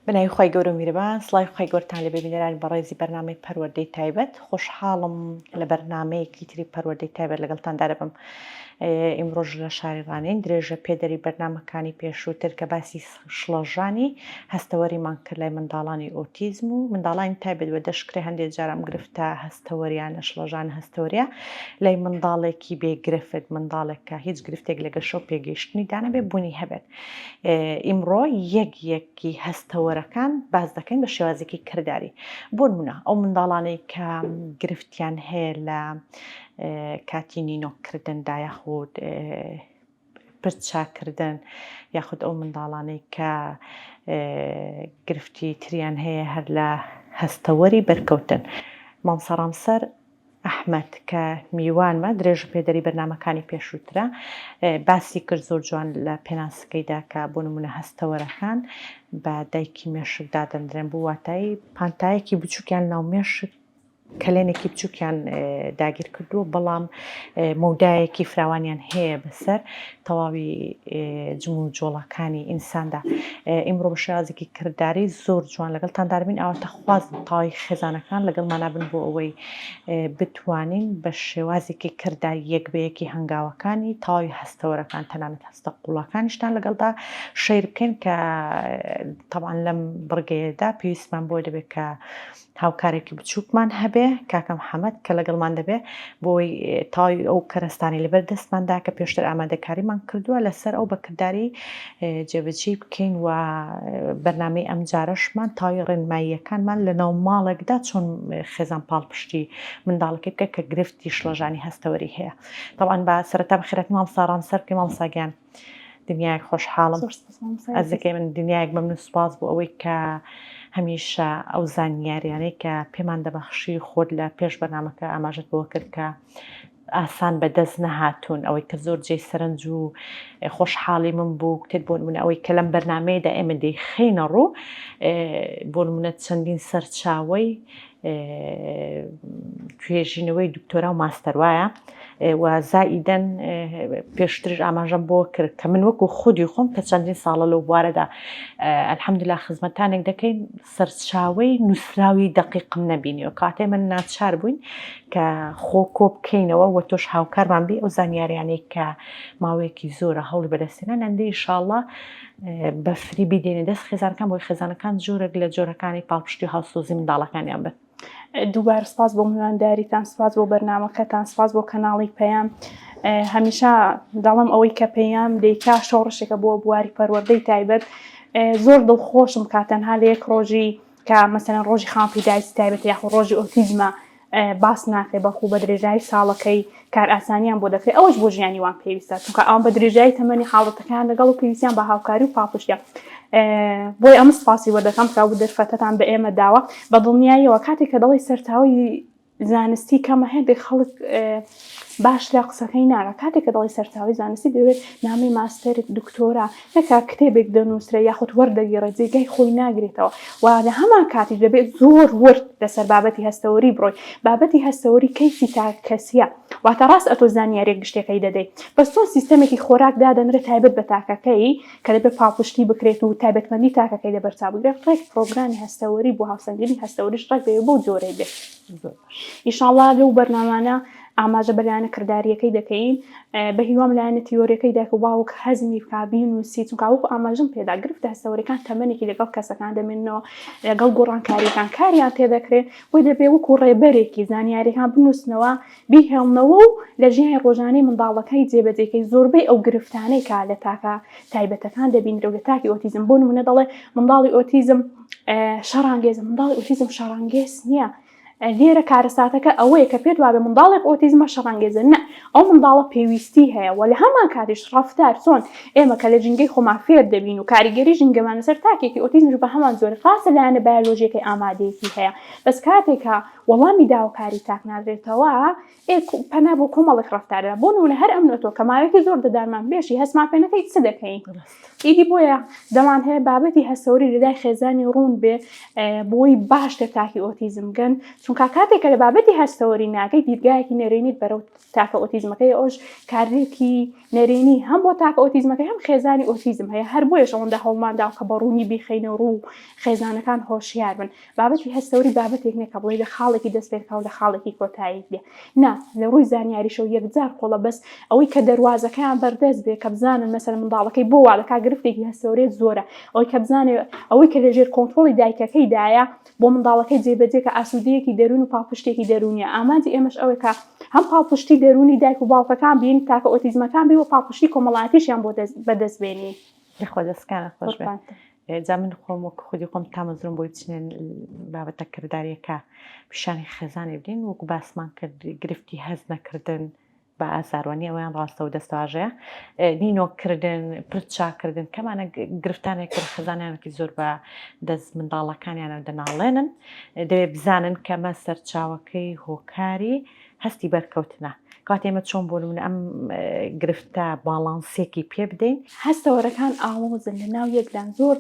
بنای خی گەورە میرەبان سڵای خی گەورتان لە ببینەرانی بەڕێزی بەرنامەی پەروەردەی تایبەت خۆشحاڵم لە بەرنمەیەکی تری پەروەردەی تایبەت لەگەڵتاندا دەبم. ئیمڕۆژ لە شاری ڕانین درێژە پێدەری بەرنمەکانی پێشووتر کە باسی شڵەژانی هەستەوەریمان کرد لای منداڵانی ئۆتیزم و منداڵانی تایبەت بە دەشکرێ هەندێک جارم گرفتە هەستەوەریانە شڵەژان هەستەوەریە لای منداڵێکی بێگرفت منداڵێکە هیچ گرفتێک لەگە شەو پێگەیشتنی دانەبێ بوونی هەبێت. ئیمڕۆ یەکی هەستەوەرەکان باز دەکەین بە شێوازێکی کردداری بۆ نمونە ئەو منداڵانەی کە گرفتیان هەیە لە کاتی نینۆکردندا یاخود پرچاکردن یاخود ئەو منداڵانەی کە گرفتی تریان هەیە هەر لە هەستەوەری بەرکەوتن. مامسەڕامسەر ئەحمەد کە میوانمە درێژ پێدەری بەرنمەکانی پێشووترە باسی کرد زۆر جوان لە پێناسەکەیدا کە بۆ نمونە هەستەوەرەکان بە دایکی مێشکدا دەندرێن بۆ واتایی پانتایەکی بچووکیان ناو مێشک کەلێنێکی بچووکیان داگیر کردووە بەڵام مەودایەکی فراوانیان هەیە بەسەر تەواوی جم و جۆڵەکانی ئینساندا. ئیمڕۆ بە شێوازێکی کردداری زۆر جوان لەگەڵتان داربین ئەوەتە خوازم تاوی خێزانەکان لەگەڵمانە بن بۆ ئەوەی بتوانین بە شێوازێکی کردداری یەک بە یەکی هەنگاوەکانی تاوی هەستەوەرەکان تەنانەت هەستە قوڵەکانیشتان لەگەڵدا شەیر بکەین کە تەبعاً لەم بڕگەیەدا پێویستمان بۆ دەبێت کە هاوکارێکی بچووکمان هەبێ کاکەم حەمەد کە لەگەڵمان دەبێ بۆی تاوی ئەو کەرەستانی لەبەر دەستماندا کە پێشتر ئامادەکاریمان کردووە لەسەر ئەو بەکردداری جێبەجێ بکەین و بەرنامەی ئەم جارەشمان تاوی ڕێنماییەکانمان لە ناو ماڵێکدا چۆن خێزان پاڵپشتی منداڵەکەی بکە کە گرفتی شڵەژانی هەستەوەری هەیە. طبعاً بە سەرەتا بەخێرەتی مامسەڕامسەر کە مامساگیان دنیایەک خۆشحاڵم ئەز دەکەی من دنیایەک مەمنون سوپاس بۆ ئەوەی کە هەمیشە ئەو زانیاریانەی کە پێمان دەبەخشی خۆت لە پێش بەرنامەکە ئاماژت بۆ کرد کە ئاسان بەدەست نەهاتوون ئەوەی کە زۆر جێی سەرنج و خۆشحاڵی من بوو کتێت بۆ نمونە ئەوەی کە لەم بەرنامەیەدا ئێمە دەیخینە ڕوو بۆ نمونە چەندین سەرچاوەی توێژینەوەی دکتۆرا و ماستەر وایە و زائیدەن پێشترش ئاماژەم بۆ کرد کە من وەکو خودی خۆم کە چەندین ساڵە لەو بوارەدا ئەلحەمدولیلا خزمەتانێک دەکەین سەرچاوەی نووسراوی دەقیقم نەبینیەوە کاتێ من ناچار بووین کە خۆ کۆ بکەینەوە و تۆش هاوکارمان بی ئەو زانیاریانەی کە ماوەیەکی زۆرە هەوڵی بەدەستێنان ئەندەی ئینشاڵڵا بە فری بیدێنێ دەست خێزانەکان بۆی خێزانەکان جۆرێک لە جۆرەکانی پاڵپشتی و هاوسۆزی منداڵەکانیان بن. دووبارە سپاس بۆ میوانداریتان سپاس بۆ بەرنامەکەتان سپاس بۆ کەناڵی پەیام. هەمیشە دەڵم ئەوەی کە پەیام دەیکا شۆڕشێکە بۆ بواری پەروەردەی تایبەت زۆر دڵخۆشم کاتەنها لە یەک ڕۆژی کە مەسەلەن ڕۆژی خانپیدایستی تایبەت یاخود ڕۆژی ئۆتیزمە باس ناکرێت بەخوو بە درێژایی ساڵەکەی کار ئاسانیان بۆ دەکرێت ئەوەش بۆ ژیانی وان پێویستە چونکە ئەوان بە درێژایی تەمەنی حاڵەتەکان لەگەڵ و پێویستیان بە هاوکاری و پاڵپشتیە. بۆی ئەمە سپاسی وەردەکەم کە بە دەرفەتەتان بە ئێمە داوە بە دڵنیاییەوە کاتێک کە دەڵی سەرتاوی زانستی کەمە هەندێک خەڵک باش لە قسەکەی ناگە کاتێک کە دەڵی سەرتاوی زانستی دەوێت نامی ماستەرێک دکتۆرا نەکا کتێبێک دەنووسرێ یاخود وەردەگیڕێت جێگای خۆی ناگرێتەوە و لە هەمان کاتی دەبێت زۆر ورد لەسەر بابەتی هەستەوەری بڕۆی بابەتی هەستەوەری کەیفی تاکەسیە واتە ڕاست ئەتۆ زانیاریەک گشتەکەی دەدەیت بەس تۆ سیستەمێکی خۆراک دادەنرێت تایبەت بە تاکەکەی کە دەبێت پاڵپشتی بکرێت و تایبەتمەندی تاکەکەی لەبەرچاو بگرێت ڕێک پرۆگرامی هەستەوەری بۆ هاوسەنگێنی هەستەوەریش ڕێک بێ بۆ جۆرەی بێت. ئینشاڵڵا لەو بەرنامانە ئاماژە بەلایەنە کردداریەکەی دەکەین بە هیوام لایەنە تیۆریەکەی دایک و باوک هەزمی بکبین و سی چونکە وەکو ئاماژەم پێدا گرفتە هەستەوەریەکان تەمەنێکی لەگەڵ کەسەکان دەمێنەوە لەگەڵ گۆڕانکاریەکان کاریان تێدەکرێت بۆی دەبێت وەکو ڕێبەرێکی زانیاریەکان بنووسنەوە بیهێڵنەوە و لە ژیانی ڕۆژانەی منداڵەکەی جێبەجێکەی زۆربەی ئەو گرفتانەی کا لە تاکە تایبەتەکان دەبینرێت لە تاکی ئۆتیزم بۆ نمونە دەڵێ منداڵی ئۆتیزم شەڕانگێزە منداڵی ئۆتیزم شەڕانگێز نییە لێرە کارەساتەکە ئەوەیە کە پێت وابێ منداڵێک ئۆتیزمە شەڕانگێزە نە ئەو منداڵە پێویستی هەیە و لە هەمان کاتیش ڕەفتار چۆن ئێمە کە لە ژینگەی خۆمان فێر دەبین و کاریگەری ژینگەمانە سەر تاکێکی ئۆتیزم بە هەمان زۆر خاصە لایەنە بایۆلۆژیەکەی ئامادەیەکی هەیە بەس کاتێکە وەڵامی داواکاری تاک نادرێتەوە پەنا بۆ کۆمەڵێک ڕەفتارە بۆ نمونە هەر ئەمنەوە کە ماوەیەکی زۆر دەدارمان بێشی هەستمان پێ نەکەی چ دەکەین ئیدی بۆیە دەمان هەیە بابەتی هەستەوەری لەلای خێزانی ڕوون بێ بۆی باش تاکی ئۆتیزم گەن چونکە کاتێکە لە بابەتی هەستەوەری ناکەی دیدگایەکی نەرێنیت بەرەو تاکە ئۆتیزمەکەی ئەوش کارێکی نەرێنی هەم بۆ تاکە ئۆتیزمەکەی هەم خێزانی ئۆتیزم هەیە هەر بۆیە ئەوەندە هەوڵماندا کە بە ڕوونی بیخەینە ڕوو خێزانەکان هۆشیار بن بابەتی هەستەوەری بابەتێک نێکە بڵێ لە خاڵێکی دەست پێکەوە لە خاڵێکی کۆتایی بێ نا لە ڕووی زانیاریشە و یەکجار قۆڵە بەس ئەوەی کە دەواازەکەیان بەردەست بێ کە بزانن مەسەر منداڵەکەی بۆ وادەکا گرفتێکی هەستەوەرێت زۆرە ئەوەی کە بزانێ ئەوەی کە لەژێر کۆنتترۆلی دایکەکەیدایە بۆ منداڵەکەی جێبەجێکە ئاسوودەیەکی دەرون و پاڵپشتێکی دەرونیە ئامانجی ئێمەش ئەوەیە هەم پاڵپشتی دەرونی دایک و باوکەکان بین تاکە ئۆتیزمەکان بی و پاڵپشتی کۆمەڵایەتیشیان بۆ بەدەستبێنی لەخۆ دەستکانە خۆش بێت جا من خۆم وەکو خودی خۆم تامەزرم بۆی بچنێن بابەتە کرداریەکە پیشانی خێزانی بدین وەکو باسمان کرد گرفتی هەز نەکردن بە ئازاروانی ئەویان ڕاستە و دەستواژەیە نینۆکردن پرچاکردن کەمانە گرفتانێک کرد خێزانیانێکی زۆر بە دەست منداڵەکانیانە دەناڵێنن دەوێت بزانن کەمە سەرچاوەکەی هۆکاری هەستی بەرکەوتنە کات ئێمە چۆن بۆ من ئەم گرفتە باڵانسێکی پێ بدەین هەستەوەرەکان ئامۆزن لە ناو یەکدان زۆر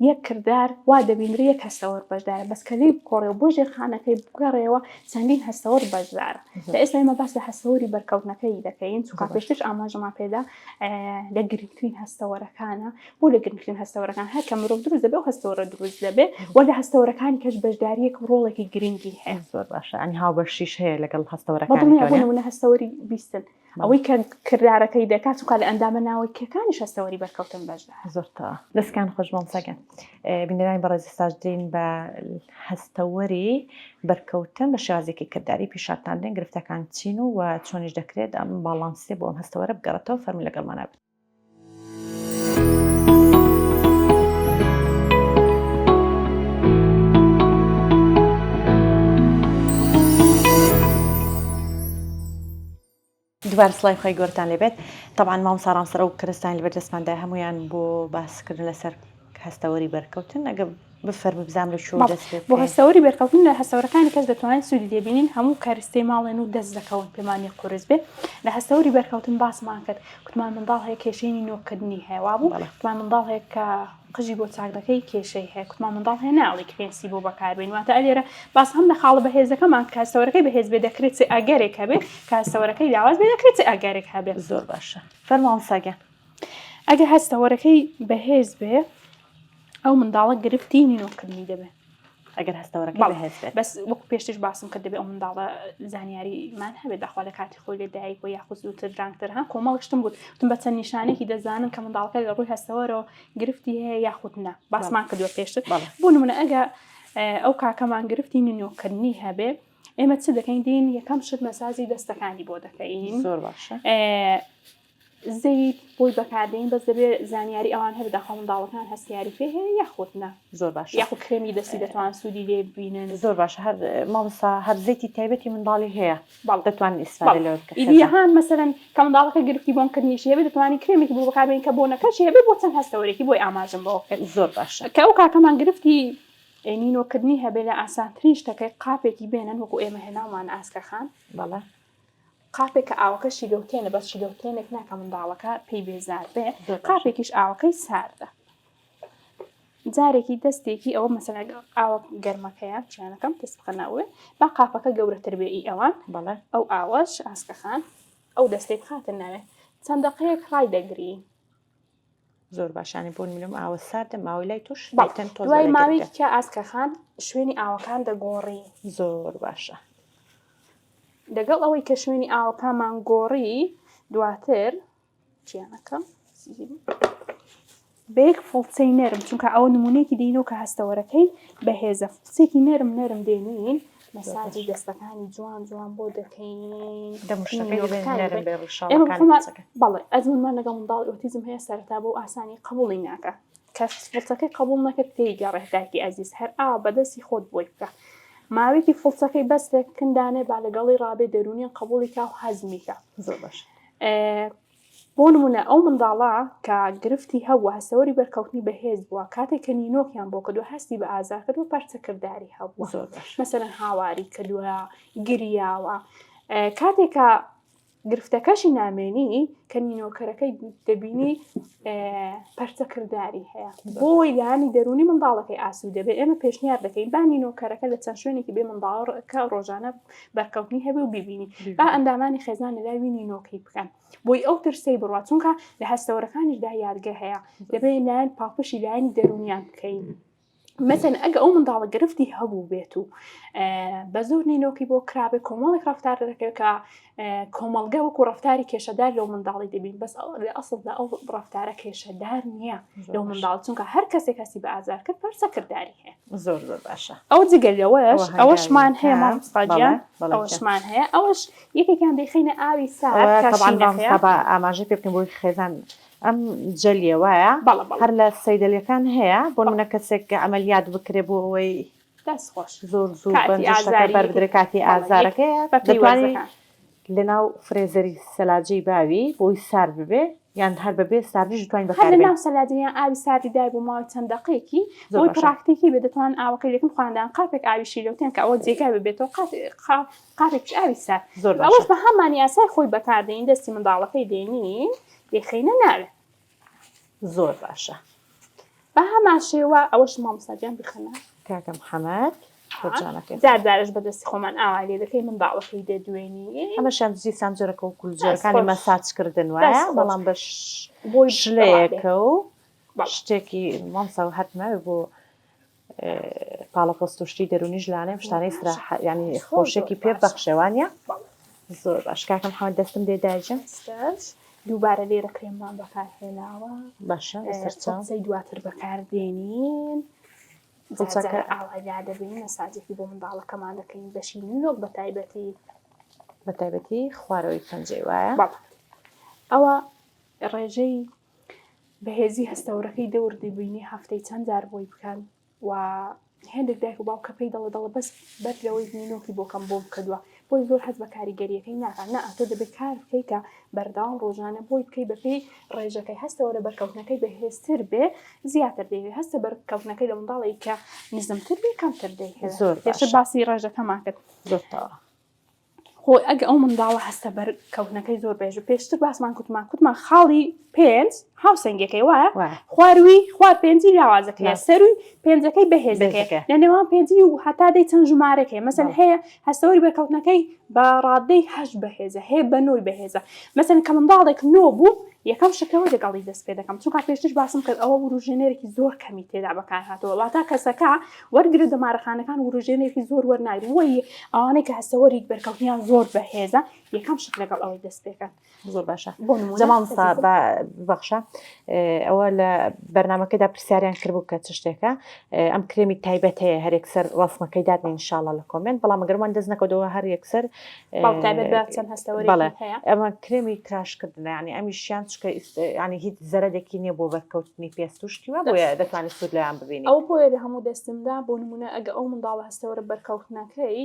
یەک کردار وا دەبینرە یەک هەستەوەر بەشدارە بەس کەلی کۆڕێ بۆ ژێرخانەکەی بگەڕێەوە چەندین هەستەوەر بەشدارە لە ئێستا ئێمە باس لە هەستەوەری بەرکەوتنەکەی دەکەین چونکە پێشتر ئاماژەمان پێدا لە گرنگترین هەستەوەرەکانە بۆ لە گرنگترین هەستەوەرەکان هەر کە مرۆڤ دروست دەبێ و هەستەوەرە دروست دەبێ و لە هەستەوەرەکانی کەش بەشداریەک ڕۆڵێکی گرنگی هەیە زۆر باشە ئەنی هاوبەشیش هەیە لەگەڵ هەستەوەرەکان هەستەوەری بیستن ئەوەی کە کردارەکەی دەکات چونکە لە ئەندامە ناوەی کێکانیش هەستەوەری بەرکەوتن بەشدا زۆرتەوە دەستکان خۆش بۆم سەگەن بینەرانی بەڕێزی ساژ دێن بە هەستەوەری بەرکەوتن بە شێوازێکی کردداری پیشاتان دێن گرفتەکان چین و چۆنیش دەکرێت ئەم باڵانسێ بۆ ئەم هەستەوەرە بگەڕێتەوە فەرمی لەگەڵمانە بێت. دوبار سڵای خۆی گۆرتان لێبێت طبعاً مامۆستا ڕامسەر ئەو کەرستانی لەبەردەستماندا هەمویان بۆ باسکردن لەسەر هەستەوەری بەرکەوتن ئەگە بفەرمی بزانم لە شو دەست بۆ هەستەوەری بەرکەوتن لە هەستەوەرەکانی کەس دەتوانین سوودی دەبینین هەموو کارستەی ماڵێن و دەست دەکەون پێمانی قورس بێ لە هەستەوەری بەرکەوتن باسمان کرد کوتمان منداڵ هەیە کێشەی نینۆکردنی هەیە بوو کوتمان منداڵ هەیە کە قژی بۆ چاکدەکەی کێشەی هەیە کوتمان منداڵ هەیە ناڵی کرێنسی بۆ بەکاربێن واتە ئەلێرە باس هەم لە خاڵە بەهێزەکەمان کە هەستەوەرەکەی بەهێز بێ دەکرێت چ ئەگەرێک هەبێ کە هەستەوەرەکەی لاواز بێ دەکرێت چ ئەگەرێک هەبێ زۆر باشە فەرماوە ساگەن ئەگەر هەستەوەرەکەی بەهێز بێ ئەو منداڵە گرفتی نینۆکردنی دەبێت ئەگەر هەستەوەرەکەی بەهێز بێت بەس وەکو پێشتر باسم کرد دەبێت ئەو منداڵە زانیاریمان هەبێت داخوا لە کاتی خۆی لە دایک بۆ یاخود زووتر درانگتر هەم کۆمەڵشتم بوو وتم بە چەند نیشانێکی دەزانن کە منداڵەکە لە ڕووی هەستەوەرەوە گرفتی هەیە یاخود نە باسمان کردووە پێشتر بۆ نمونە ئەگە ئەو کاکەمان گرفتی نینۆکردنی هەبێ ئێمە چ دەکەین دین یەکەم شت مەسازی دەستەکانی بۆ دەکەین زۆر باشە زەیت بۆی بەکاردەین بەس دەبێت زانیاری ئەوان هەبێت داخوا منداڵەکان هەستیاری پێ هەیە یاخود نە زۆر باشە یاخود کرێمی دەستی دەتوان سوودی لێ ببینن زۆر باشە هەر مامۆستا هەر زەیتی تایبەتی منداڵی هەیە دەتوانین ئیسفادە لەوە بکەین ئیدیەهان مەسەلەن کە منداڵەکە گرفتی بۆنکردنیشی هەبێت دەتوانین کرێمێکی بۆ بەکاربێنین کە بۆ نەکەشی هەبێت بۆ چەند هەستەوەرێکی بۆی ئاماژەم بۆ کرد زۆر باشە کە ئەو کاکەمان گرفتی نینۆکردنی هەبێت لە ئاسانترین شتەکەی قاپێکی بێنن وەکو ئێمە هێناومان ئاسکەخان بەڵێ قاپێک کە ئاوەکە شیگەوتێنە بەس شیگەوتێنێک ناکە منداڵەکە پێی بێزار بێ قاپێکیش ئاوەکەی ساردە جارێکی دەستێکی ئەوە مەسەلا ئاوە گەرمەکەیە چیانەکەم دەست بخەنەوێ با قاپەکە گەورەتر بێ ئی ئەوان بەڵێ ئەو ئاوەش ئاسکەخان ئەو دەستێک خاتر ناوێ چەند دەقەیەک ڕای دەگری زۆر باشانی بۆن منم ئاوە ساردە ماوەی لای توش دوای ماوەی کە ئاسکەخان شوێنی ئاوەکان دەگۆڕی زۆر باشە لەگەڵ ئەوەی کە شوێنی ئاوەکانمان گۆڕی دواتر چیانەکەم بەیەک فڵچەی نەرم چونکە ئەوە نمونەیەکی دێنەوە کە هەستەوەرەکەی بەهێزە فڵچێکی نەرم دێنین مەساجی دەستەکانی جوان بۆ دەکەین بەڵێ ئەزممان لەگەڵ منداڵی ئۆتیزم هەیە سەرەتا بۆ ئاسانی قبوڵی ناکە کە فڵچەکەی قبوڵ نەکرد تێیگەڕێ دایکی ئەزیز هەر بەدەستی خۆت بۆی بکە ماوەیەکی فڵچەکەی بەستێک کندانێ با لەگەڵی ڕابێ دەرونیان قبوڵی کا و حەزمیکە زۆر باش بۆ نمونە ئەو منداڵە کە گرفتی هەبووە هەستەوەری بەرکەوتنی بەهێز بووە کاتێک کە نینۆکیان بۆ کردووە هەستی بە ئازار کردووە پەرچەکردداری هەبووە زۆر باش. مەسەرەن هاواری کردووە گریاوە کاتێکە گرفتەکەشی نامێنی کە نینۆکەرەکەی دەبینی پەرچەکردداری هەیە بۆی لانی دەرونی منداڵەکەی ئاسوودە بێ ئێمە پێشنیار دەکەین با نینۆکەرەکە لە چەند شوێنێکی بێ منداڵەکە ڕۆژانە بەرکەوتنی هەبێ و ببینی با ئەندامانی خێزان لەلاوی نینۆکەی بکەن بۆی ئەو ترسەی بڕات چونکە لە هەستەوەرەکانیشدا یادگە هەیە دەبێت لایەن پاپشی لایەنی دەرونیان بکەین مثلا ئەگە ئەو منداڵە گرفتی هەبوو بێت و بە زۆر نینۆکی بۆ کرابێ کۆمەڵێک ڕفتار دەکەوێت کە کۆمەڵگە وەکو ڕفتاری کێشەدار لەو منداڵی دەبین بەس لە ئەسڵدا ئەو ڕفتارە کێشەدار نییە لەو منداڵ چونکە هەر کەسێک هەستی بە ئازار کرد پەرچەکردداری هەیە زۆر زۆر باشە ئەو جگەلەوەش ئەوەشمان هەیە مامۆستاجیان ئەوەشمان هەیە ئەوەش یەکێکیان دەیخینە ئاوی سارد ئاماژە پێ بکەین بۆی خێزان ئەم جەلیە وایە هەر لە سەیدەلەکان هەیە بۆ منە کەسێک ئەمەلیات بکرێ بۆ ئەوەی دەستخۆش زۆر زوو بەربدرێ کاتی ئازارەکەی دەتوانێت لەناو فرێزەری سەلاجەی باوی بۆی سار ببێ یان هەر بەبێ ساردیش دەتوانین بەکار لەناو سەلاجەیان ئاوی ساردی دای بۆ ماوەی چەند دەقەیەکی بۆی پراکتیکی بێ دەتوان ئاوەکەی لەکن خواندان قاپێک ئاویشی لەوتێن کە ئەوە جێگای ببێتەوە قاپێکش ئاوی سارد ئەوەش بە هەمانی ئاسای خۆی بەکاردێنین دەستی منداڵەکەی دێنین دێخینە ناوێت زۆر باشە بە هەمان شێوە ئەوەش مامۆستاجیان بخەنە کاکە محەممەد جاردارش بەدەستی خۆمان ئاوا لێ دەکەی منداڵەکەی دەدوێنی ئەمەشان زی سانجۆرەکە و کولجۆرەکانی مەساجکردن وایە بەڵام بەش بۆی شلەیەکە و شتێکی مامسا و هەتمە بۆ پاڵەپۆستوشتی دەرونیش لانێ شتانەی ینی خۆشێکی پێ بەخشێوانە زۆر باش کاکەم حەوت دەستم دێداجم دووبارە لێرە کرێممان بەکارهێناوە باشە سەرچاوی دواتر بەکاردێنین ئاوادا دەبین مەساجێکی بۆ منداڵەکەمان دەکەین بەشی نینۆک بەتایبەتی خوارەوەی پەنجەی وایە ئەوە ڕێژەی بەهێزی هەستەوەرەکەی دەور دەبینی هەفتەی چەند جار بۆی بکەن و هێندێک دایک و باوکە پێی دەڵێ بەس بەرلەوەی نینۆکی بۆکەم بۆ بکردووە بۆی زۆر حەز بە کاریگەریەکەی ناکات نە ئەتۆ دەبێت کار بکەی کە بەرداوام ڕۆژانە بۆی بکەی بەپێی ڕێژەکەی هەستەوەرە بەرکەوتنەکەی بەهێزتر بێ زیاتر دەیوێت هەستە بەرکەوتنەکەی لە منداڵی کە نزمتر بێ کەمتر دەیهێت زۆر باسی ڕێژەکەمان کرد زۆرتەوە خۆی ئەگە ئەو منداڵە هەستە بەرکەوتنەکەی زۆر بێژ پێشتر باسمان کوتمان خاڵی پێنج هاوسەنگەکەی وایە خوار پێنجی لاوازەکەی سەروی پێنجەکەی بەهێزەکەی لە نێوان پێنجی و هەتا دەی چەند ژمارەکەی مەسەن هەیە هەستەوەری بەرکەوتنەکەی بە ڕادەی هەشت بەهێزە هەیە بە نۆی بەهێزە مەسەن کە منداڵێک نۆ بوو یەکەم شکەوە لەگەڵی دەست پێ دەکەم چونکە پێشتر باسم کرد ئەوە وروژێنەرێکی زۆر کەمی تێدا بەکار هاتەوە واتە کەسەکە وەرگرە دەمارەخانەکان وروژێنێکی زۆر وەرناگرن وەی ئەوانەی کە هەستەوەری بەرکەوتنیان زۆر بەهێزە یەکەم شک لەگەڵ ئەوەی دەست پێکەن زۆر باشە زەمامستا بەخشە ئەوە لە بەرنمەکەدا پرسیاریان کردبوو کە چ شتێکە ئەم کرێمی تایبەت هەیە هەر یەکسەر ڕاستمەکەی دادنین انشاءالله لە کۆمنت بەڵام ئەگەرمان دەست نەکەوتەوە هەر یەکسەر ئەمە کرێمی کراشکردنە ینی ئەمیشیان چکە ینی هیچ زەرەدێکی نییە بۆ بەرکەوتنی پێستوشتی وە بۆیە دەتوانێت سوود لەیان ببینی ئەو بۆیە لە هەموو دەستمدا بۆ نمونە ئەگە ئەو منداڵە هەستەوەرە بەرکەوتنەکەی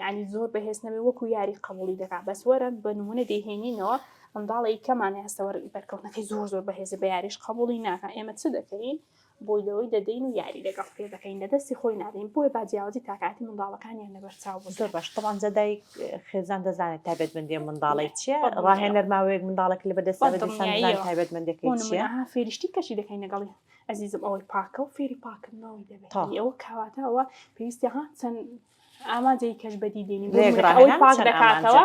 ینی زۆر بەهێز نەبێ وەکو یاری قبولی دەکات بەس وەرە بە نمونە دەیهێنینەوە منداڵی کەمانێ هەستەوەرە بەرکەوتنەکەی زۆر زۆر بەهێزە بە یاریش قبولی ناکە ئێمە چ دەکەین بۆی لەوەی دەدەین و یاری لەگەڵ پێ دەکەین لە دەستی خۆی نادەین بۆیە باجیاوازی تاکاتی منداڵەکانیان لەبەرچاو بوو زۆر باش طبعاً دایک خێزان دەزانێت تایبەتمەندی منداڵی چییە ڕاهێنەر ماوەیەک منداڵێک لە بەدەستەوە تایبەتمەندەکەی چییە فێریشتی کەشی دەکەین لەگەڵی ئەزیزم ئەوەی پاکە و فێری پاکردنەوەی دەبێت ئەوە کاواتەوە پێویستی چەند ئاماجەی کەش بەدی دێنین ئەوەی پاک دەکاتەوە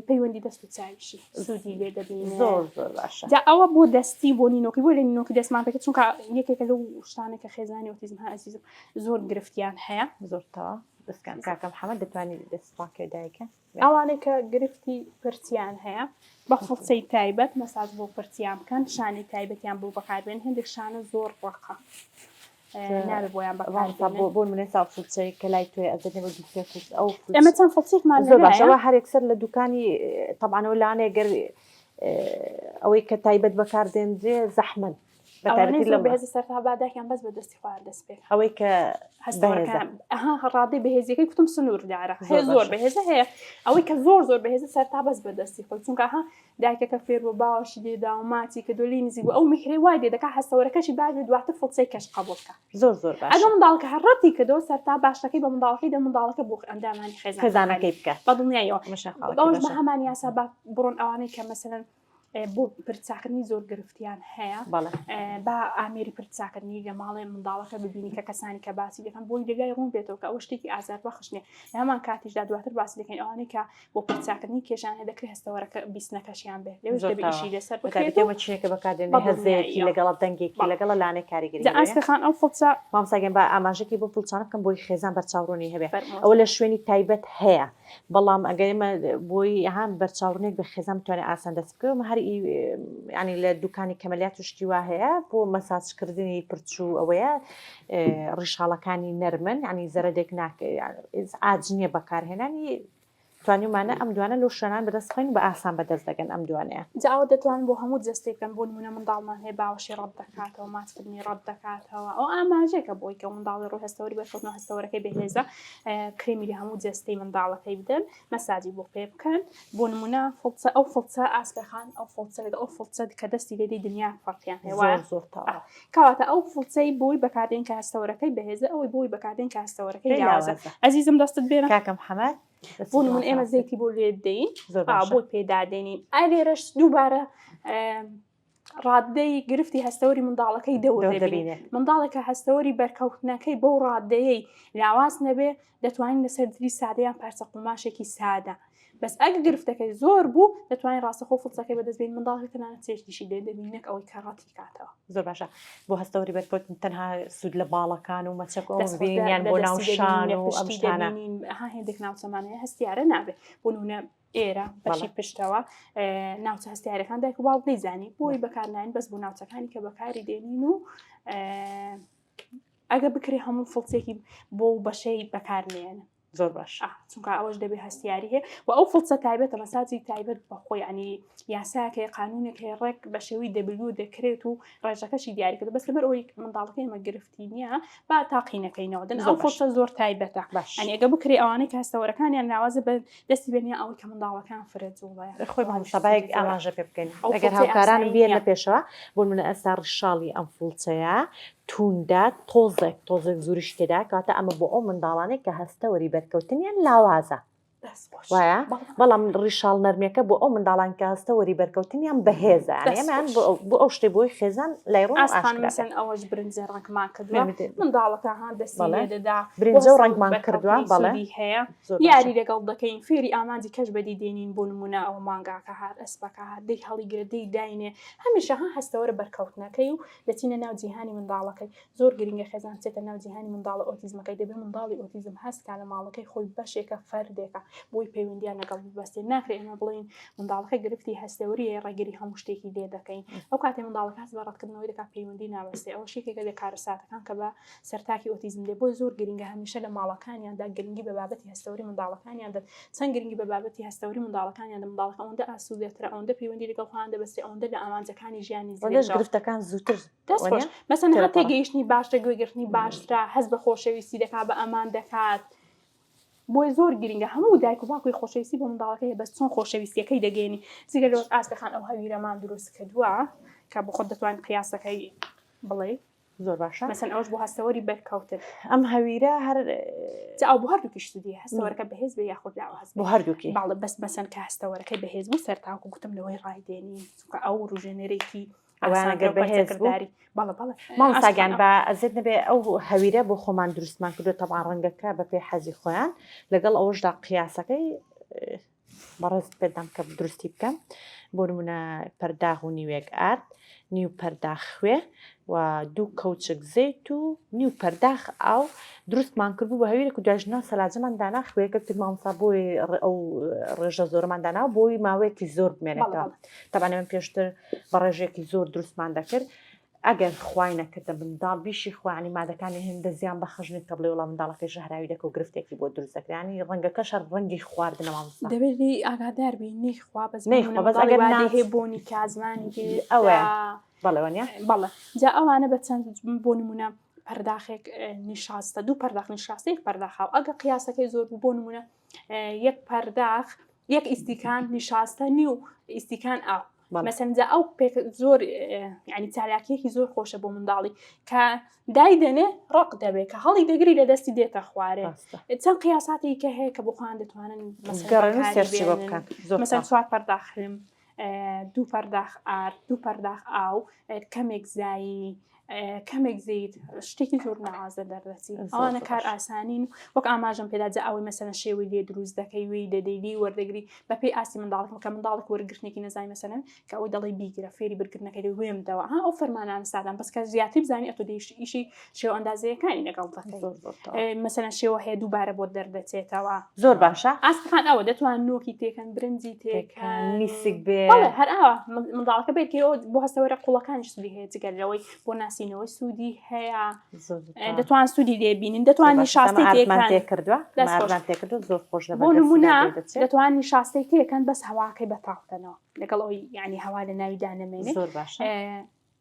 پەیوەندی دەست و چاویشی سوودی لێ دەبین زۆر زۆر باشە ئەوە بۆ دەستی بۆ نینۆکی بۆ لە نینۆکی دەستمان پێکرد چونکە یەکێکە لەو شتانێکە خێزانی ئۆتیزم هە ئەزیزم زۆر گرفتیان هەیە زۆرتەوە دەستکان کاکەم حەمەد دەتوانێت دەستپاکێ دایکە ئەوانەی کە گرفتی پرچیان هەیە بە فڵچەی تایبەت مەساج بۆ پرچیان بکەن شانی تایبەتیان بۆ بەکاربێن هەندێک شانە زۆر ڕەقە نابێت بۆیان بۆ منێ ساڵفچەی کە لای توێ ئەزێنێ بە دووسێ ئەو ئەمە چەند فڵچێکمان زۆر باشەوە هەر یەکسەر لە دوکانی تەبعانەوە لاانێ گەر ئەوەی کە تایبەت بەکاردێنرێ زەحمن ئەوانەی زۆر بەهێز سەرتا باداکیان بەس بە دەستی خوار دەست پێ ئەوەی کە هەستەوەەکان ڕادەی بەهێزیەکەی کوتم سنووردارە هەیە زۆر بەهێزە هەیە ئەوەی کە زۆر بەهێزە سەرتا بەس بە دەستی خۆی چونکە ها دایکەکە فێر بۆ باوەشی دێدا و ماچی کە دۆلی نزیک بوو ئەو میخرەی وای دێ دەکا هەستەوەرەکەشی باگێ دواتر فڵچەی کەش قبولکە زۆر باش ئەگە منداڵکە هەڕەتی کردەوە سەرتا باشەکەی بە منداڵەکەی دە منداڵەکە بۆ ئەندامانی خێزانەکەی بکە بە دڵنیایەوە بەوەش بە مەشەخاڵ هەمان یاسا بڕۆن ئەوانەی کە مەسەلەن بۆ پرچاکردنی زۆر گرفتیان هەیە با ئامێری پرچاکردنی لە ماڵێ منداڵەکە ببینی کە کەسانی کە باسی دەکەن بۆی لەگای ڕوون بێتەوە کە ئەوە شتێکی ئازار بەخشنێ لە هەمان کاتیشدا دواتر باسی دەکەین ئەوانەی کە بۆ پرچاکردنی کێشان هەیە دەکرێت هەستەوەرەکە بیستنەکەشیان بێت لێوش دەبیشی لەسەر بکاتەوە چینێکە بەکاردێنێ هەزەیەکی لەگەڵ دەنگێکی لەگەڵ لانەی کاریگەری ئاستەخان ئەو فڵچە مامساگەن بە ئاماژێکی بۆ پڵچانە بکەم بۆی خێزان بەرچاوڕوونی هەبێ ئەوە لە شوێنی تایبەت هەیە بەڵام ئەگەرمە بۆی هەم بەرچاوڕوونێک بە خێزان بتوانێت ئاسان دەست بکەوە هەر ینی لە دوکانی کەمەلیات و شتی وا هەیە بۆ مەساجکردنی پرچوو ئەوەیە ڕیشاڵەکانی نەرمن ینی زەرەدێک ئاجنیە بەکارهێنانی توانیمانە ئەم دوانە لەو شوێنان بەدەستخۆین بە ئاسان بەدەست دەگەن ئەم دوانەیە جاوە دەتوان بۆ هەموو جستێکن بۆ نمونە منداڵمان هەیە باوەشی ڕەت دەکاتەوە ماچکردنی ڕەت دەکاتەوە ئەو ئاماژێکە بۆی کە منداڵی ڕۆ هەستەوەری بەرکەوتنەوە هەستەوەرەکەی بەهێزە کریمی لە هەموو جستەی منداڵەکەی بدەن مەساجی بۆ پێ بکەن بۆ نمونە فڵچە ئەو فڵچە ئاسپەخان ئەو فڵچە لەگە ئەو فڵچە کە دەستی لێدەی دنیا فەرقیان هەیە زۆر کەواتە ئەو فڵچەی بۆی بەکاردێن کە هەستەوەرەکەی بەهێزە ئەوەی بۆی بەکاردێن کە هەستەوەرەکەی لاوازە عەزیزم دەستت بێنە کاکەم حەمەد بۆ نمونە ئێمە زەیتی بۆ لێ دەین بۆ پێدادێنین ئالێرەش دووبارە ڕادەی گرفتی هەستەوەری منداڵەکەی دەبینێت منداڵێکە هەستەوەری بەرکەوتنەکەی بەو ڕادەیەی لاواز نەبێ دەتوانین لەسەر دری سادەیان پارچە قوماشێکی سادە بەس ئەگە گرفتەکەی زۆر بوو دەتوانین ڕاستەخۆ فڵچەکەی بەدەستبین منداڵی تەنانەت چێشتیشی لێ دەبینێک ئەوەی کەڕەتی کاتەوە زۆر باشە بۆ هەستەوەری بەرکەوتن تەنها سوود لە باڵەکان و مەچەک بینیان بۆ ناوشان و ئەم شتانە هەندێک ناوچەمانەیە هەستیارە نابێت بۆ نمونە ئێرە بەشی پشتەوە ناوچە هەستیارەکان دایک و باوک نەیزانی بۆی بەکارناین بەس بۆ ناوچەکانی کە بەکاری دێنین و ئەگە بکرێ هەموو فڵچێکی بۆ بەشەی بەکارنێنە زۆر باش چونکە ئەوەش دەبێ هەستیاری هەیە و ئەو فڵچە تایبەتە مەساجی تایبەت بەخۆی ینی یاساکە قانونێک هەیە ڕێک بە شێوەی دەبلو دەکرێت و ڕێژەکەشی دیاریکرد بەس لەبەر ئەوەی منداڵەکەی ئمە گرفتی نییە با تاقینەکەینەوە دن ئەو فڵچە زۆر تایبەتە ئەنی ئەگە بکرێ ئەوانەی کە هەستەوەرەکانیان ناوازە بە دەستی بێنیە ئەوەی کە منداڵەکان فرێت جوڵەیە خۆی مامۆستابایەک ئاماژە پێ بکەین ئەگەر هاوکارانم بێن لە پێشەوە بۆ منە ئەستا ڕشاڵی ئەم فڵچەیە تووندا تۆزێک زوریش تێدا کاتە ئەمە بۆ ئەو منداڵانێک کە هەستەوەری بەرکەوتنیان لاوازە وایە بەڵام ڕیشاڵ نەرمەکە بۆ ئەو منداڵان کە هەستەوەری بەرکەوتنیان بەهێزە ئەمان بۆ ئەو شتێ بۆی خێزان لایڕۆن ئاسان ئەوەش برنجە ڕنگمان کردووە منداڵەکە ها دەستی لێدەدا برنجە و ڕنگمان کردووە بەڵێ هەیە یاری لەگەڵ دەکەین فێری ئامانجی کەش بەدی دێنین بۆ نمونە ئەو مانگاکە هات ئەسپەکە هات دەی هەڵی گردەی داینێ هەمیشە ها هەستەوەرە بەرکەوتنەکەی و دەچینە ناو جیهانی منداڵەکەی زۆر گرنگە خێزان چێتە ناو جیهانی منداڵە ئۆتیزمەکەی دەبێت منداڵی ئۆتیزم هەستکە لە ماڵەکەی خۆی بەشێکە فەردێکە بۆی پەیوەندیان لەگەڵ بەستێ ناکرێت ئێمە بڵین منداڵەکە گرفتی هەستەوەریە ڕێگەری هەموو شتێکی لێ دەکەین ئەو کاتێ منداڵەکە هەست بە ڕەتکردنەوەی دەکات پەیوەندی نابەستێ ئەوە شتێکێکە لە کارەساتەکان کە بە سەرتاکی ئۆتیزم دێ بۆی زۆر گرنگە هەمیشە لە ماڵەکانیاندا گرنگی بە بابەتی هەستەوەری منداڵەکانیان دەت چەند گرنگی بە بابەتی هەستەوەری منداڵەکانیان منداڵەکە ئەوەندە ئاسوودێترە ئەوەندە پەیوەندی لەگەڵ خۆیان دەبەستێ ئەوەندە لە ئامانجەکانی ژیانی گرفتەکان زووتر مەسەن هەر تێگەیشتنی باشتر گوێگرتنی باشترا هەست بە خۆشەویستی دەکات بە ئەمان دەکات بۆی زۆر گرنگە هەموو دایک و باوکوی خۆشەویستی بۆ منداڵەکەی بەس چۆن خۆشەویستیەکەی دەگەێنی جگەر لەوەش ئاستەخان ئەو هەویرەمان دروست کردووە کە بۆ خۆت دەتوانین قیاسەکەی بڵێ زۆر باشە مەسەن ئەوش بۆ هەستەوەری بەرکەوتن ئەم هەویرە هەر ئەو بۆ هەردووکیش سودیە هەستەوەرەکە بەهێز بێ یاخود لاواز بۆ هەردووکی باڵە بەس مەسەن کە هەستەوەرەکەی بەهێز بوو سەرتاوکو گوتم لەوەی ڕایدێنی چونکە ئەو ڕوژێنەرێکی ئەوانەگەر بەهێز ماڵساگیان بە ئەزێت نەبێ ئەو هەویرە بۆ خۆمان دروستمان کردو تەبعا ڕەنگەکە بە پێی حەزی خۆیان لەگەڵ ئەوەشدا قیاسەکەی بەڕێست پێدام کە دروستی بکەم بۆ نمونە پەرداغ و نیوێک ئارد نیو پەرداخ خوێ و دوو کەوچک زەیت و نیو پەرداخ ئاو دروستمان کردبوو بە هەویرێک و دوژنەوە سەلاجەمان دانا خوێەکە کرد مامۆستا بۆی ئەو ڕێژە زۆرمان دانا بۆی ماوەیەکی زۆر بمێنێتەوە تەبانە من پێشتر بە ڕێژێکی زۆر دروستمان دەکرد ئەگەر خوای نەکردە منداڵ بیشی خوانی مادەکانی هەندە زیان بەخەژنی کە بڵێ وڵام منداڵەکەی ژەهراوی دەکە و گرفتێکی بۆ دروست دەکرانی ڕەنگەکەشە ڕەنگی خواردنەوە دەبێت ئاگادار بی نەیخوا بەس ئەگەر هەیە بۆنی کازمانی ئەوە بەڵێوانە بەڵێ جا ئەوانە بە چەند بۆ نمونە پەرداخێک نیشاستە دوو پەرداخ نیشاستە یەک پەرداخاو ئەگە قیاسەکەی زۆر بۆ نمونە یەک پەرداخ یەک ئیسیکان نیشاستە نی و ئیسیکان ئاو مەسەنجا ئەو زۆر ینی چالاکیەکی زۆر خۆشە بۆ منداڵی کە دایدەنێ ڕق دەبێت کە هەڵی دەگری لە دەستی دێتە خوارێ چەند قیاساتی کە هەیە کە بۆخواان دەتوانن مەسەن چوار پەرداخرم دوو پەرداخ ئار دوو پەرداخ ئاو کەمێک زایی کەمێک زیت شتێکی زۆر ناوازە دەردەچی ئەوانە کار ئاسانین وەک ئاماژم پێداجە ئەوەی مەسەنە شێوەی لێ دروست دەکەی وی دەدەیلی وەردەگری بەپێی ئاسی منداڵێک کە منداڵێک وەرگرتنێکی نەزای مەسەنن کە ئەوەی دەڵی بیگرە فێری برگرتنەکەی وێمدەوە ها ئەو فەرمانانە سادان بەس کە زیاتر بزانانی ئەتۆ ئیشی شێوە ئەندازەیەەکانی لەگەڵ دەکەی مەسەنە شێوە هەیە دووبارە بۆ دەردەچێتەوە زۆر باشە ئاسپخان ئەوە دەتوان نۆکی تێکەن برنجی تێکەن نیسک بێ هەر ئەوە منداڵەکە بێت بۆ هەستەوەرە قوڵەکانی سوودی هەیە جگەرەوەی بۆ ناسینەوەی سوودی هەیە دەتوان سوودی لێبینین دەتوانانی شاستی تێکردو زۆر خۆش بۆ نمونە دەتوانانی شاستی تێکەن بەس هەواکەی بەتاڵکەنەوە لەگەڵ ئەوی ینی هەوا لە ناوی دانەمێنێ زۆر باش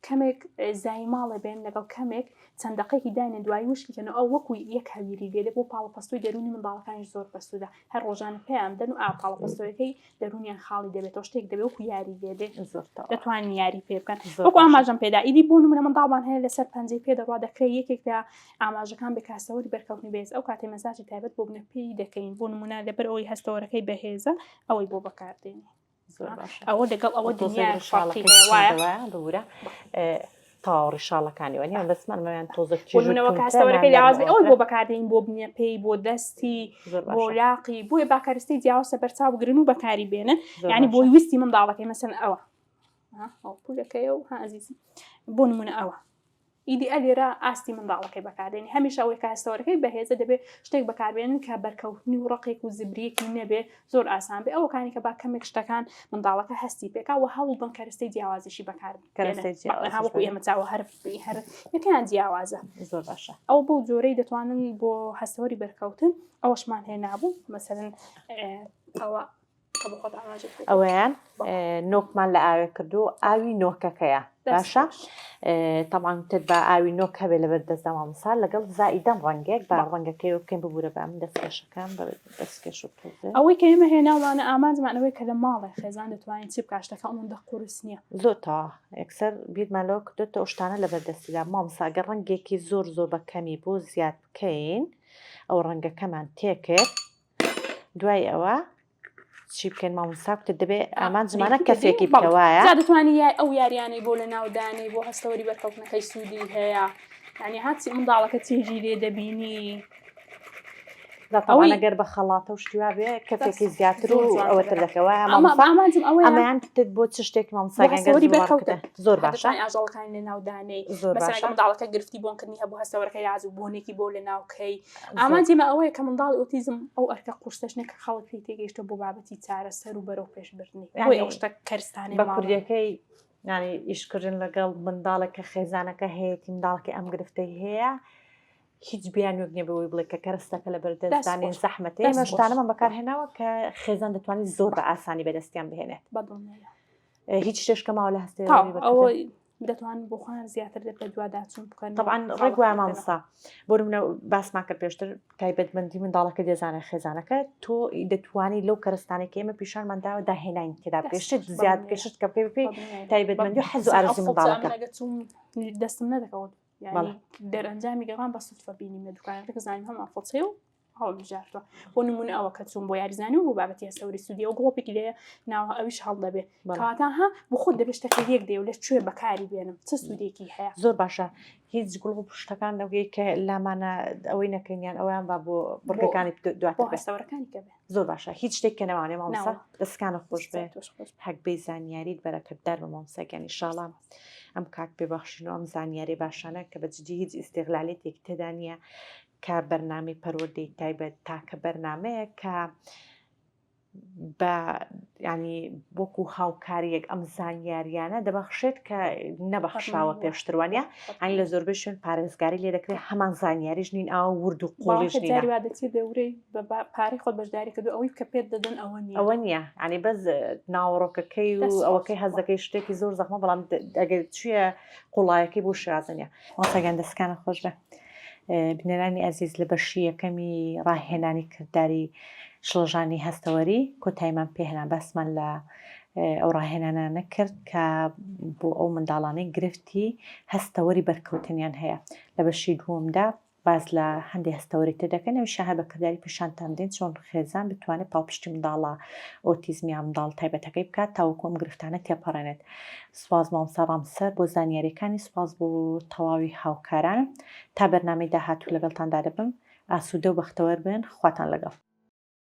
کەمێک زای ماڵێ بێن لەگەڵ کەمێک چەند دقەیەکی داینە دوای وشکیکەنەوە ئەو وەکو یەک هەویری لێ بۆ پاڵەپەستوی دەرونی منداڵەکانی زۆر بەسوودە هەر ڕۆژانە پێیان دەن و پاڵەپەستۆیەکەی دەرونیان خاڵی دەبێتەوە شتێک دەبێت وەکو یاری لێدێ دەتوانین یاری پێ بکەن وەکو ئاماژەم پێدا ئیدی بۆ نمونە منداڵمان هەیە لەسەر پەنجەی پێ دەڕوا دەکرێت یەکێکدا ئاماژەکان بە کاسەوەری بەرکەوتنی بێز ئەو کاتێ مەزاجی تایبەت بۆ بنەپێی دەکەین بۆ نمونە لەبەر ئەوەی هەستەوەرەکەی بەهێزە ئەوەی بۆ بەکاردێنی ئەوە لەگەڵ ئەوە دنیا شاڵی وایە تاوەڕی شاڵەکانیوە بەسمانمەیان تۆزەکیەوە کاستەوەەکەی لاوازی ئەوەی بۆ بەکاردێن بۆ بنیە پێی بۆ دەستی بۆ لاقی بۆیە باکارستی جیاوسە بەرچاو بگرن و بەکاری بێنن ینی بۆی ویستی منداڵەکەی مەسەن ئەوە پولەکەی و هازیزی بۆ نمونە ئەوە ئیدی ئەلێرە ئاستی منداڵەکەی بەکاردێنی هەمیشە ئەوەی کاستەوەەکەی بەهێزە دەبێت شتێک بەکاربێنن کە بەرکەوتنی و ڕقێک و زبریەکی نەبێ زۆر ئاسان بێ ئەوەکانی کە با کەمێک شتەکان منداڵەکە هەستی پێکاوە هەوڵ بن کەرەستەی جیاوازیشی بەکارهاوەکو ئێمە چاوە هەر یەکیان جیاوازە زۆر باشە ئەو بۆ جۆرەی دەتوانن بۆ هەستەوەری بەرکەوتن ئەوەشمان هەیە نابوو مەسەرەن ئەوە ئەوەیان نۆکمان لە ئاوێ کردو ئاوی نۆکەکەیە باشە تەمان تر بە ئاوی نۆک هەبێ لە بەردەستدا مامۆستا لەگەڵ زائیدەم ڕەنگێک با ڕەنگەکەی بکەین ببوورە بەم دەستکێشەکان دەستکێش و ئەوەی کە ئێمە هێناوانە ئامانجمانەوەی کە لە ماڵی خێزان دەتوانین چی بکاشتەکە ئەوەندە قورس نییە زۆر تا یەکسەر بیرمانەوە کردێتە شتانە لە بەردەستیدا مامۆستا ڕەنگێکی زۆر زۆر بە کەمی بۆ زیاد بکەین ئەو ڕەنگەکەمان تێکرد دوای ئەوە چی بکەین مامۆستاکتە دەبێت ئامان زمانە کەسێکی بکەوایە دەتوانانی ئەو یاریانەی بۆ لە ناودانی بۆ هەستەوەری بەرکەوتنەکەی سوودی هەیە ینی هاچی منداڵەکە چێژی لێ دەبینی ئەگەر بە خەڵاتە و شتیوا بێ کەسێکی زیاتر و ئەوەتر دەکەوە ئەمەیان بۆ چ شتێکی مامۆستاگەری بەرکەوتن زۆر باشە ئاژەڵەکانی لە ناودانەی مەسەڵەن منداڵەکە گرفتی بۆنکردنی هەبوو هەستەوەرەکەی یاز و بۆنێکی بۆ لە ناوکەی ئامانجیمە ئەوەیە کە منداڵی ئۆتیزم ئەو ئەرکە قورسەشنێک کە خەڵک پێی تێگەیشتە بۆ بابەتی چارەسەر و بەرەو پێشبردننی ئەو شتە کەرستانی بە کوردیەکەی ینی ئیشکردن لەگەڵ منداڵێکە خێزانەکە هەیەی منداڵکی ئەم گرفتەی هەیە هیچ بیانوێک نیە بەوەی بڵێ کە کەرەستەکە لە بەردەستدانی زەحمەتەی ئێمە شتانەمان بەکارهێناوە کە خێزان دەتوانێت زۆر بە ئاسانی بەدەستیان بهێنێت هیچ شتێشکە ماوە لە هەستێ دەتوانن بۆ خوان زیاتر دەبێت دوواداچوون بکەن طبعا ڕێک وایە مامۆستا بۆ منە باسمان کرد پێشتر تایبەتمەندی منداڵەکە دێزانە خێزانەکە تۆ دەتوانی لەو کەرستانێکی ئێمە پیشانمانداوە داهێناین تێدا پێشت زیاد پێشت کە پێ تایبەتمەندی و حەز و ئارزوی منداڵەکە دەستم نەدەکەوت دەرەنجامی گەڕان بە سوتفە بینیم لە دوکانەکە زانیم هەم ئەفڵچێ و هەڵبژارتوە بۆ نمونە ئەوە کە چوون بۆ یاریزانی و بۆ بابەتی هەستەوەری سوودی و گڵۆپێکی لێ ناوە ئەویش هەڵ دەبێت کەواتە ها بۆ خۆت دەبێت شتەکە یەک دێ و لە کوێ بەکاری بێنم چه سوودێکی هەیە زۆر باشە هیچ گوڵ و پشتەکان دەوگەی کە لامانە ئەوەی نەکەینیان ئەویان با بۆ بڕگەکانی دواتر هەستەوەرەکانی کە بێت زۆر باشە هیچ شتێک کە نەوانێ مامۆستا دەستکانە خۆش بێ حەکبەی زانیاریت بەرەکەتدار بە مامۆستاکانی ئینشاڵڵا ئەم کات پێبەخشین و ئەم زانیاری باشانە کە بەجددی هیچ ئیستیغلالێتێک تێدا نیە، کە بەرنامەی پەروەردەی تایبەت تاکە بەرنمەیە کە 100% 100% بە ینی وەکو هاوکاریەک ئەم زانیاریانە دەبەخشێت کە نەبەخشاوە پێشتروانە ئەین لە زۆربەی شوێن پارێزگاری لێ دەکرێت هەمان زانیاریش نین ئاوا ورد و قۆڵیش جاری وا دەچێت دەورەی پارەی خۆت بەشداری کردو ئەوەی کە پێت دەدەن ئەوە نییە ینی بەس ناوەڕۆکەکەی و ئەوەکەی هەزەکەی شتێکی زۆر زەخمە بەڵام ئەگەر چیە قوڵایەکەی بۆ شازنە واسەگەن دەستکانە خۆش بە بنەرانی ئەزیز لە بەشی یەکەمی ڕاهێنانی کردداری شڵژانی هەستەوەری کۆتاییمان پێهێنا بەسمان لە ئەو ڕاهێنانە کرد کە بۆ ئەو منداڵانەی گرفتی هەستەوەری بەرکەوتنیان هەیە لە بەشی دووەمدا باز لە هەندێک هەستەوەری تر دەکەن ئەو شاهە بەکردداری پیشانتان دێن چۆن خێزان بتوانێت پاڵپشتی منداڵە ئۆتیزمیان منداڵ تایبەتەکەی بکات تاوەکو ئەم گرفتانە تێپەڕێنێت. سوپاس مامۆستا ڕامسەر بۆ زانیاریەکانی، سوپاس بۆ تەواوی هاوکاران. تا بەرنامەی داهاتوو لەگەڵتاندا دەبم. ئاسوودە و بەختەوەر بن. خواتان لەگەڵ.